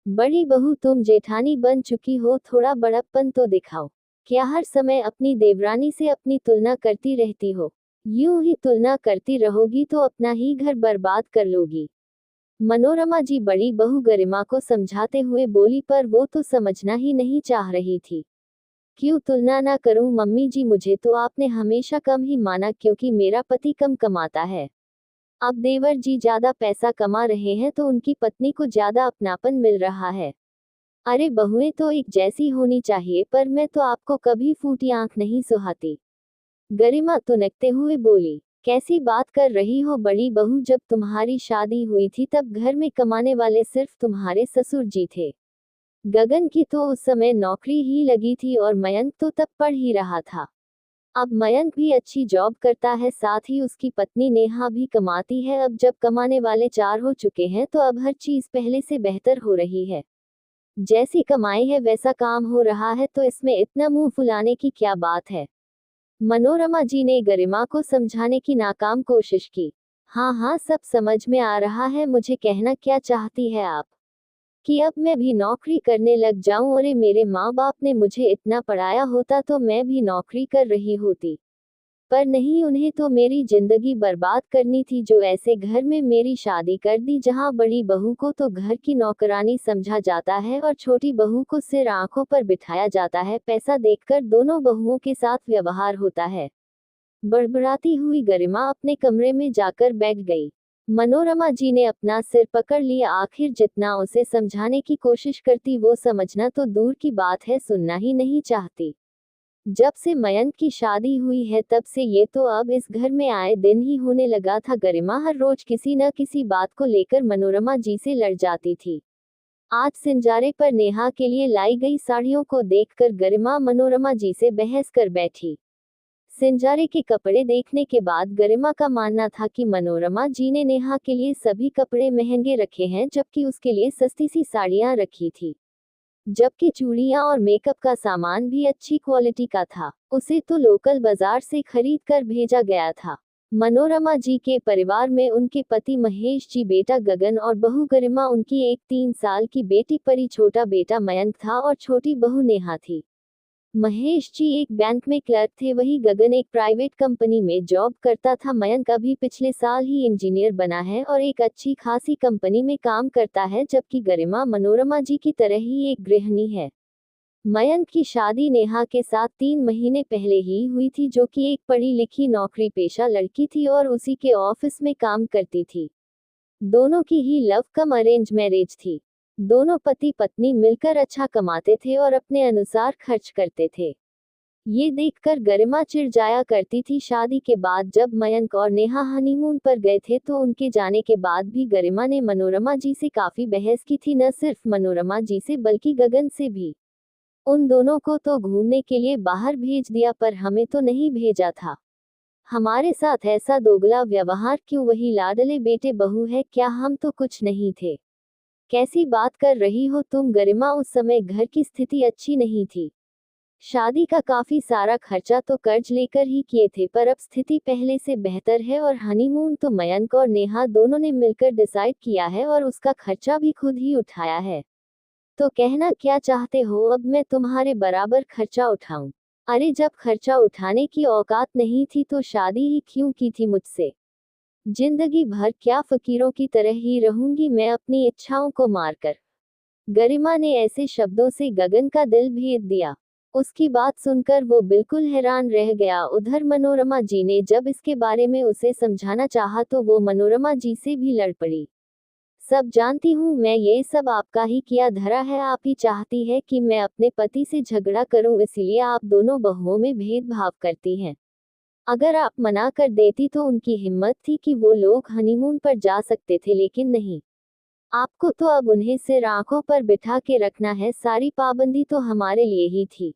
बड़ी बहू तुम जेठानी बन चुकी हो, थोड़ा बड़प्पन तो दिखाओ। क्या हर समय अपनी देवरानी से अपनी तुलना करती रहती हो? यूं ही तुलना करती रहोगी तो अपना ही घर बर्बाद कर लोगी। मनोरमा जी बड़ी बहू गरिमा को समझाते हुए बोली, पर वो तो समझना ही नहीं चाह रही थी। क्यों तुलना ना करूं मम्मी जी, मुझे तो आपने हमेशा कम ही माना क्योंकि मेरा पति कम कमाता है। अब देवर जी ज्यादा पैसा कमा रहे हैं तो उनकी पत्नी को ज्यादा अपनापन मिल रहा है। अरे बहुएं तो एक जैसी होनी चाहिए, पर मैं तो आपको कभी फूटी आंख नहीं सुहाती। गरिमा तुनकते हुए बोली, कैसी बात कर रही हो बड़ी बहू, जब तुम्हारी शादी हुई थी तब घर में कमाने वाले सिर्फ तुम्हारे ससुर जी थे। गगन की तो उस समय नौकरी ही लगी थी और मयंक तो तब पढ़ ही रहा था। अब मयंक भी अच्छी जॉब करता है, साथ ही उसकी पत्नी नेहा भी कमाती है। अब जब कमाने वाले चार हो चुके हैं तो अब हर चीज पहले से बेहतर हो रही है। जैसी कमाई है वैसा काम हो रहा है, तो इसमें इतना मुंह फुलाने की क्या बात है? मनोरमा जी ने गरिमा को समझाने की नाकाम कोशिश की। हाँ हाँ, सब समझ में आ रहा है, मुझे कहना क्या चाहती है आप? कि अब मैं भी नौकरी करने लग जाऊं? अरे मेरे माँ बाप ने मुझे इतना पढ़ाया होता तो मैं भी नौकरी कर रही होती। पर नहीं, उन्हें तो मेरी जिंदगी बर्बाद करनी थी, जो ऐसे घर में मेरी शादी कर दी जहां बड़ी बहू को तो घर की नौकरानी समझा जाता है और छोटी बहू को सिर आंखों पर बिठाया जाता है। पैसा देखकर दोनों बहुओं के साथ व्यवहार होता है। बड़बड़ाती हुई गरिमा अपने कमरे में जाकर बैठ गई। मनोरमा जी ने अपना सिर पकड़ लिया। आखिर जितना उसे समझाने की कोशिश करती वो समझना तो दूर की बात है, सुनना ही नहीं चाहती। जब से मयंक की शादी हुई है तब से ये तो अब इस घर में आए दिन ही होने लगा था। गरिमा हर रोज किसी न किसी बात को लेकर मनोरमा जी से लड़ जाती थी। आज सिंजारे पर नेहा के लिए लाई गई साड़ियों को देखकर गरिमा मनोरमा जी से बहस कर बैठी। सिंजारे के कपड़े देखने के बाद गरिमा का मानना था कि मनोरमा जी ने नेहा के लिए सभी कपड़े महंगे रखे हैं, जबकि उसके लिए सस्ती सी साड़ियां रखी थी। जबकि चूड़ियां और मेकअप का सामान भी अच्छी क्वालिटी का था, उसे तो लोकल बाजार से खरीद कर भेजा गया था। मनोरमा जी के परिवार में उनके पति महेश जी, बेटा गगन और बहू गरिमा, उनकी एक 3 साल की बेटी परी, छोटा बेटा मयंक था और छोटी बहू नेहा थी। महेश जी एक बैंक में क्लर्क थे, वही गगन एक प्राइवेट कंपनी में जॉब करता था। मयंक अभी पिछले साल ही इंजीनियर बना है और एक अच्छी खासी कंपनी में काम करता है, जबकि गरिमा मनोरमा जी की तरह ही एक गृहिणी है। मयंक की शादी नेहा के साथ 3 महीने पहले ही हुई थी, जो कि एक पढ़ी लिखी नौकरी पेशा लड़की थी और उसी के ऑफिस में काम करती थी। दोनों की ही लव कम अरेंज मैरिज थी। दोनों पति पत्नी मिलकर अच्छा कमाते थे और अपने अनुसार खर्च करते थे। ये देखकर गरिमा चिढ़ जाया करती थी। शादी के बाद जब मयंक और नेहा हनीमून पर गए थे तो उनके जाने के बाद भी गरिमा ने मनोरमा जी से काफी बहस की थी, न सिर्फ मनोरमा जी से बल्कि गगन से भी। उन दोनों को तो घूमने के लिए बाहर भेज दिया, पर हमें तो नहीं भेजा था। हमारे साथ ऐसा दोगला व्यवहार क्यों? वही लाडले बेटे बहू है, क्या हम तो कुछ नहीं थे? कैसी बात कर रही हो तुम गरिमा, उस समय घर की स्थिति अच्छी नहीं थी। शादी का काफी सारा खर्चा तो कर्ज लेकर ही किए थे, पर अब स्थिति पहले से बेहतर है और हनीमून तो मयंक और नेहा दोनों ने मिलकर डिसाइड किया है और उसका खर्चा भी खुद ही उठाया है। तो कहना क्या चाहते हो, अब मैं तुम्हारे बराबर खर्चा उठाऊं? अरे जब खर्चा उठाने की औकात नहीं थी तो शादी ही क्यों की थी मुझसे? जिंदगी भर क्या फकीरों की तरह ही रहूंगी मैं अपनी इच्छाओं को मारकर? गरिमा ने ऐसे शब्दों से गगन का दिल भेद दिया। उसकी बात सुनकर वो बिल्कुल हैरान रह गया। उधर मनोरमा जी ने जब इसके बारे में उसे समझाना चाहा तो वो मनोरमा जी से भी लड़ पड़ी। सब जानती हूँ मैं, ये सब आपका ही किया धरा है। आप ही चाहती है कि मैं अपने पति से झगड़ा करूं, इसीलिए आप दोनों बहुओं में भेदभाव करती हैं। अगर आप मना कर देती तो उनकी हिम्मत थी कि वो लोग हनीमून पर जा सकते थे, लेकिन नहीं। आपको तो अब उन्हें सिर आंखों पर बिठा के रखना है, सारी पाबंदी तो हमारे लिए ही थी।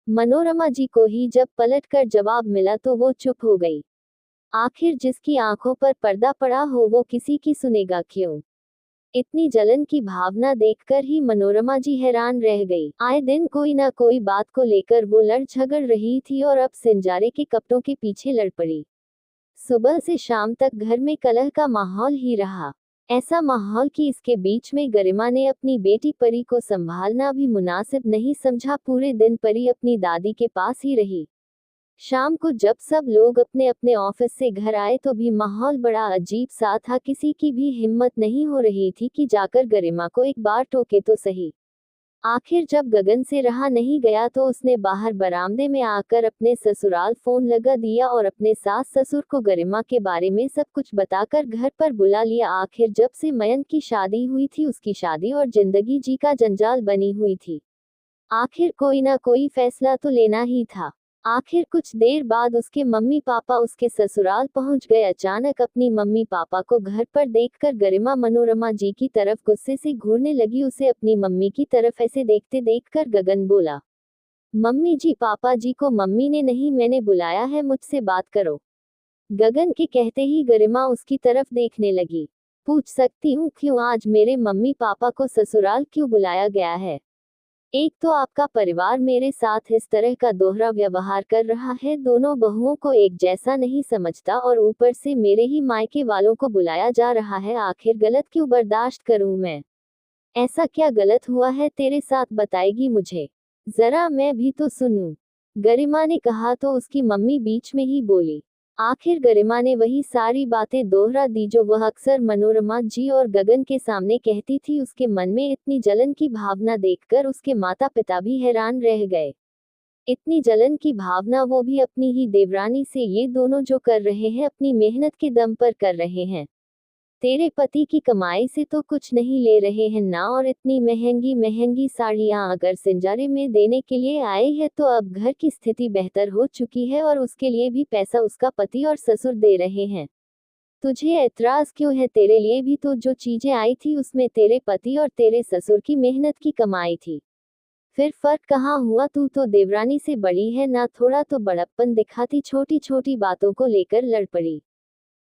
मनोरमा जी को ही जब पलट कर जवाब मिला तो वो चुप हो गई। आखिर जिसकी आंखों पर पर्दा पड़ा हो वो किसी की सुनेगा क्यों? इतनी जलन की भावना देखकर ही मनोरमा जी हैरान रह गई। आए दिन कोई ना कोई बात को लेकर वो लड़ झगड़ रही थी और अब सिंजारे के कपड़ों के पीछे लड़ पड़ी। सुबह से शाम तक घर में कलह का माहौल ही रहा। ऐसा माहौल कि इसके बीच में गरिमा ने अपनी बेटी परी को संभालना भी मुनासिब नहीं समझा। पूरे दिन परी अपनी दादी के पास ही रही। शाम को जब सब लोग अपने अपने ऑफिस से घर आए तो भी माहौल बड़ा अजीब सा था। किसी की भी हिम्मत नहीं हो रही थी कि जाकर गरिमा को एक बार टोके तो सही। आखिर जब गगन से रहा नहीं गया तो उसने बाहर बरामदे में आकर अपने ससुराल फोन लगा दिया और अपने सास ससुर को गरिमा के बारे में सब कुछ बताकर घर पर बुला लिया। आखिर जब से मयंक की शादी हुई थी उसकी शादी और जिंदगी जी का जंजाल बनी हुई थी। आखिर कोई ना कोई फैसला तो लेना ही था। आखिर कुछ देर बाद उसके मम्मी पापा उसके ससुराल पहुंच गए। अचानक अपनी मम्मी पापा को घर पर देखकर गरिमा मनोरमा जी की तरफ गुस्से से घूरने लगी। उसे अपनी मम्मी की तरफ ऐसे देखते देखकर गगन बोला, मम्मी जी पापा जी को मम्मी ने नहीं मैंने बुलाया है, मुझसे बात करो। गगन के कहते ही गरिमा उसकी तरफ देखने लगी। पूछ सकती हूँ क्यों आज मेरे मम्मी पापा को ससुराल क्यों बुलाया गया है? एक तो आपका परिवार मेरे साथ इस तरह का दोहरा व्यवहार कर रहा है, दोनों बहुओं को एक जैसा नहीं समझता और ऊपर से मेरे ही मायके वालों को बुलाया जा रहा है। आखिर गलत क्यों बर्दाश्त करूं मैं? ऐसा क्या गलत हुआ है तेरे साथ, बताएगी मुझे? जरा मैं भी तो सुनूं। गरिमा ने कहा तो उसकी मम्मी बीच में ही बोली। आखिर गरिमा ने वही सारी बातें दोहरा दी जो वह अक्सर मनोरमा जी और गगन के सामने कहती थी। उसके मन में इतनी जलन की भावना देखकर उसके माता पिता भी हैरान रह गए। इतनी जलन की भावना, वो भी अपनी ही देवरानी से। ये दोनों जो कर रहे हैं अपनी मेहनत के दम पर कर रहे हैं। तेरे पति की कमाई से तो कुछ नहीं ले रहे हैं ना, और इतनी महंगी महंगी साड़ियां अगर सिंजारे में देने के लिए आए हैं तो अब घर की स्थिति बेहतर हो चुकी है और उसके लिए भी पैसा उसका पति और ससुर दे रहे हैं। तुझे ऐतराज क्यों है? तेरे लिए भी तो जो चीजें आई थी उसमें तेरे पति और तेरे ससुर की मेहनत की कमाई थी। फिर फर्क कहाँ हुआ? तू तो देवरानी से बड़ी है ना, थोड़ा तो बड़प्पन दिखाती, छोटी छोटी बातों को लेकर लड़ पड़ी।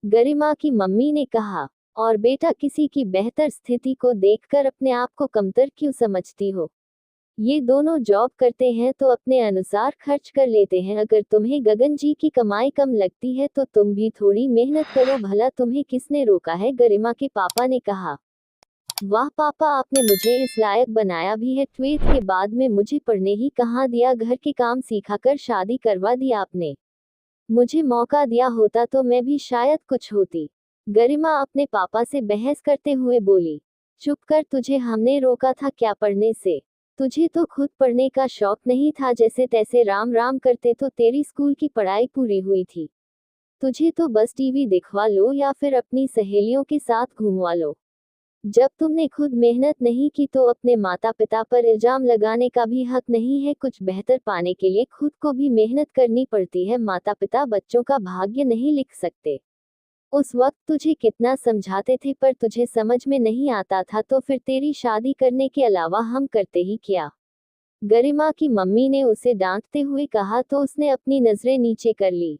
गरिमा की मम्मी ने कहा, और बेटा किसी की बेहतर स्थिति को देखकर अपने आप को कमतर क्यों समझती हो? ये दोनों जॉब करते हैं तो अपने अनुसार खर्च कर लेते हैं। अगर तुम्हें गगन जी की कमाई कम लगती है तो तुम भी थोड़ी मेहनत करो, भला तुम्हें किसने रोका है? गरिमा के पापा ने कहा। वाह पापा, आपने मुझे इस लायक बनाया भी है। 12th के बाद में मुझे पढ़ने ही कहाँ दिया, घर के काम सिखाकर शादी करवा दी आपने। मुझे मौका दिया होता तो मैं भी शायद कुछ होती। गरिमा अपने पापा से बहस करते हुए बोली। चुप कर, तुझे हमने रोका था क्या पढ़ने से? तुझे तो खुद पढ़ने का शौक नहीं था, जैसे तैसे राम राम करते तो तेरी स्कूल की पढ़ाई पूरी हुई थी। तुझे तो बस टीवी दिखवा लो या फिर अपनी सहेलियों के साथ घूमवा लो। जब तुमने खुद मेहनत नहीं की तो अपने माता पिता पर इल्जाम लगाने का भी हक नहीं है। कुछ बेहतर पाने के लिए खुद को भी मेहनत करनी पड़ती है। माता पिता बच्चों का भाग्य नहीं लिख सकते। उस वक्त तुझे कितना समझाते थे पर तुझे समझ में नहीं आता था, तो फिर तेरी शादी करने के अलावा हम करते ही क्या? गरिमा की मम्मी ने उसे डांटते हुए कहा तो उसने अपनी नजरें नीचे कर ली।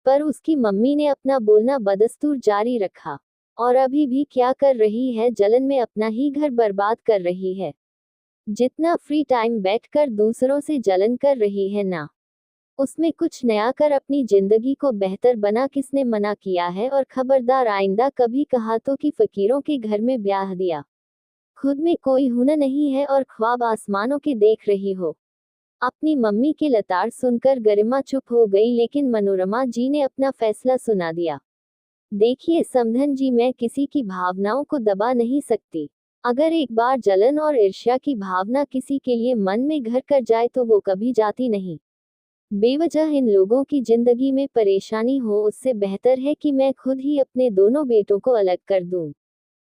पर उसकी मम्मी ने अपना बोलना बदस्तूर जारी रखा। और अभी भी क्या कर रही है? जलन में अपना ही घर बर्बाद कर रही है। जितना फ्री टाइम बैठकर दूसरों से जलन कर रही है ना, उसमें कुछ नया कर अपनी जिंदगी को बेहतर बना। किसने मना किया है? और खबरदार आइंदा कभी कहा तो कि फकीरों के घर में ब्याह दिया। खुद में कोई हुनर नहीं है और ख्वाब आसमानों के देख रही हो। अपनी मम्मी के लताड़ सुनकर गरिमा चुप हो गई, लेकिन मनोरमा जी ने अपना फैसला सुना दिया। देखिए समधन जी, मैं किसी की भावनाओं को दबा नहीं सकती। अगर एक बार जलन और ईर्ष्या की भावना किसी के लिए मन में घर कर जाए तो वो कभी जाती नहीं। बेवजह इन लोगों की जिंदगी में परेशानी हो, उससे बेहतर है कि मैं खुद ही अपने दोनों बेटों को अलग कर दूं।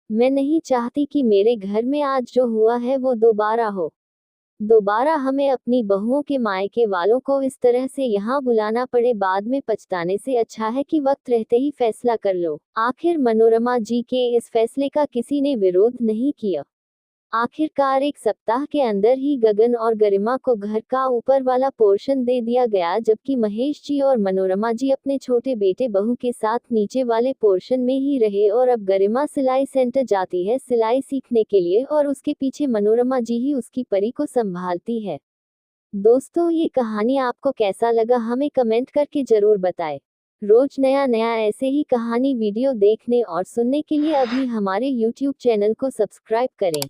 मैं नहीं चाहती कि मेरे घर में आज जो हुआ है वो दोबारा हो। दोबारा हमें अपनी बहुओं के मायके वालों को इस तरह से यहाँ बुलाना पड़े, बाद में पछताने से अच्छा है कि वक्त रहते ही फैसला कर लो। आखिर मनोरमा जी के इस फैसले का किसी ने विरोध नहीं किया। आखिरकार एक सप्ताह के अंदर ही गगन और गरिमा को घर का ऊपर वाला पोर्शन दे दिया गया, जबकि महेश जी और मनोरमा जी अपने छोटे बेटे बहू के साथ नीचे वाले पोर्शन में ही रहे। और अब गरिमा सिलाई सेंटर जाती है सिलाई सीखने के लिए और उसके पीछे मनोरमा जी ही उसकी परी को संभालती है। दोस्तों, ये कहानी आपको कैसा लगा हमें कमेंट करके जरूर बताएं। रोज नया नया ऐसे ही कहानी वीडियो देखने और सुनने के लिए अभी हमारे YouTube चैनल को सब्सक्राइब करें।